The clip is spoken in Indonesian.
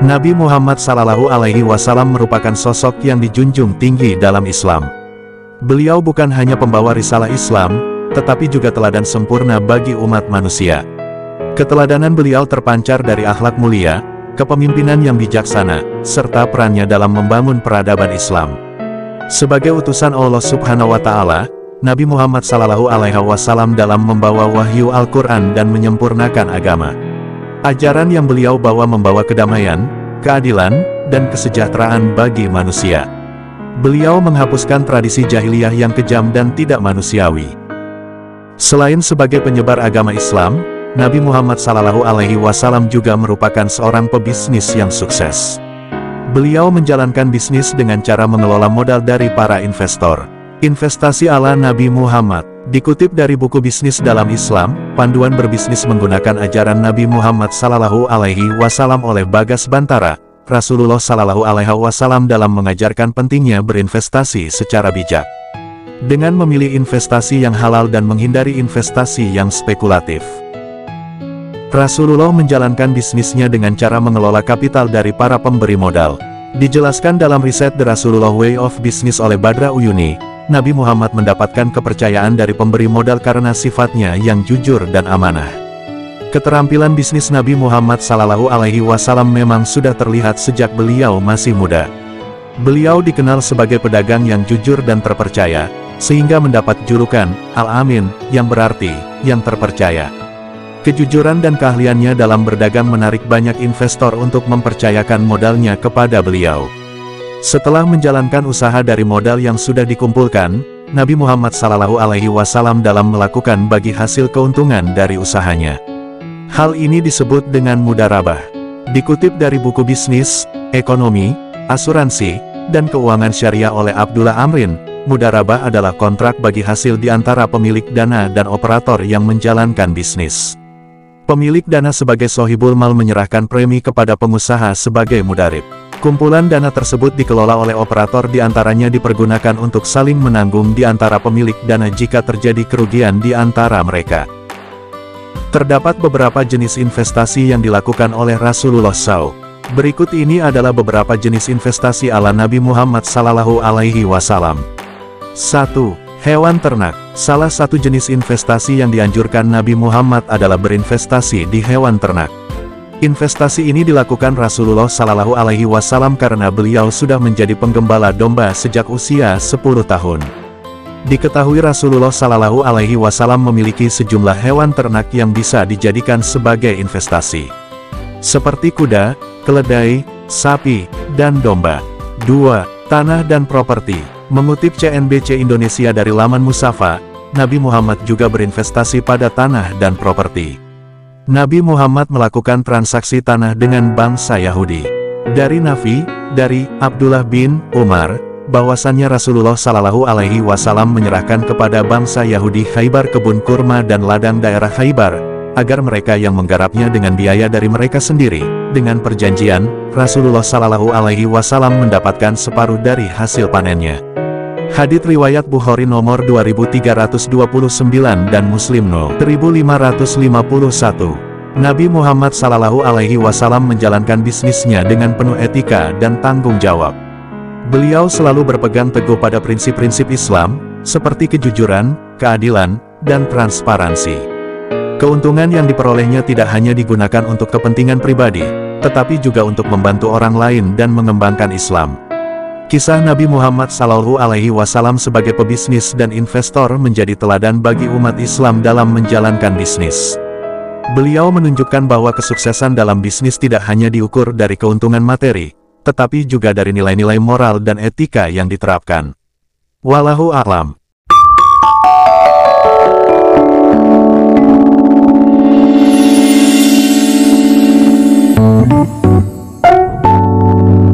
Nabi Muhammad SAW merupakan sosok yang dijunjung tinggi dalam Islam. Beliau bukan hanya pembawa risalah Islam, tetapi juga teladan sempurna bagi umat manusia. Keteladanan beliau terpancar dari akhlak mulia, kepemimpinan yang bijaksana, serta perannya dalam membangun peradaban Islam. Sebagai utusan Allah Subhanahu wa Ta'ala, Nabi Muhammad SAW dalam membawa wahyu Al-Quran dan menyempurnakan agama. Ajaran yang beliau bawa membawa kedamaian, keadilan, dan kesejahteraan bagi manusia. Beliau menghapuskan tradisi jahiliyah yang kejam dan tidak manusiawi. Selain sebagai penyebar agama Islam, Nabi Muhammad SAW juga merupakan seorang pebisnis yang sukses. Beliau menjalankan bisnis dengan cara mengelola modal dari para investor. Investasi ala Nabi Muhammad dikutip dari buku Bisnis dalam Islam, Panduan Berbisnis menggunakan ajaran Nabi Muhammad SAW oleh Bagas Bantara. Rasulullah SAW dalam mengajarkan pentingnya berinvestasi secara bijak. Dengan memilih investasi yang halal dan menghindari investasi yang spekulatif. Rasulullah menjalankan bisnisnya dengan cara mengelola kapital dari para pemberi modal. Dijelaskan dalam riset The Rasulullah Way of Business oleh Badra Uyuni, Nabi Muhammad mendapatkan kepercayaan dari pemberi modal karena sifatnya yang jujur dan amanah. Keterampilan bisnis Nabi Muhammad SAW memang sudah terlihat sejak beliau masih muda. Beliau dikenal sebagai pedagang yang jujur dan terpercaya, sehingga mendapat julukan Al-Amin, yang berarti yang terpercaya. Kejujuran dan keahliannya dalam berdagang menarik banyak investor untuk mempercayakan modalnya kepada beliau. Setelah menjalankan usaha dari modal yang sudah dikumpulkan, Nabi Muhammad SAW dalam melakukan bagi hasil keuntungan dari usahanya. Hal ini disebut dengan mudharabah. Dikutip dari buku Bisnis, Ekonomi, Asuransi, dan Keuangan Syariah oleh Abdullah Amrin, mudharabah adalah kontrak bagi hasil di antara pemilik dana dan operator yang menjalankan bisnis. Pemilik dana sebagai sohibul mal menyerahkan premi kepada pengusaha sebagai mudharib. Kumpulan dana tersebut dikelola oleh operator, diantaranya dipergunakan untuk saling menanggung di antara pemilik dana jika terjadi kerugian di antara mereka. Terdapat beberapa jenis investasi yang dilakukan oleh Rasulullah SAW. Berikut ini adalah beberapa jenis investasi ala Nabi Muhammad SAW. 1. Hewan ternak. Salah satu jenis investasi yang dianjurkan Nabi Muhammad adalah berinvestasi di hewan ternak. Investasi ini dilakukan Rasulullah SAW karena beliau sudah menjadi penggembala domba sejak usia 10 tahun. Diketahui Rasulullah SAW memiliki sejumlah hewan ternak yang bisa dijadikan sebagai investasi. Seperti kuda, keledai, sapi, dan domba. 2. Tanah dan properti. Mengutip CNBC Indonesia dari laman Musafa, Nabi Muhammad juga berinvestasi pada tanah dan properti. Nabi Muhammad melakukan transaksi tanah dengan bangsa Yahudi. Dari Nafi, dari Abdullah bin Umar, bahwasannya Rasulullah SAW menyerahkan kepada bangsa Yahudi Khaybar kebun kurma dan ladang daerah Khaybar, agar mereka yang menggarapnya dengan biaya dari mereka sendiri. Dengan perjanjian, Rasulullah SAW mendapatkan separuh dari hasil panennya. Hadits riwayat Bukhari nomor 2329 dan Muslim no. 1551. Nabi Muhammad SAW menjalankan bisnisnya dengan penuh etika dan tanggung jawab. Beliau selalu berpegang teguh pada prinsip-prinsip Islam, seperti kejujuran, keadilan, dan transparansi. Keuntungan yang diperolehnya tidak hanya digunakan untuk kepentingan pribadi, tetapi juga untuk membantu orang lain dan mengembangkan Islam. Kisah Nabi Muhammad SAW sebagai pebisnis dan investor menjadi teladan bagi umat Islam dalam menjalankan bisnis. Beliau menunjukkan bahwa kesuksesan dalam bisnis tidak hanya diukur dari keuntungan materi, tetapi juga dari nilai-nilai moral dan etika yang diterapkan. Wallahu a'lam.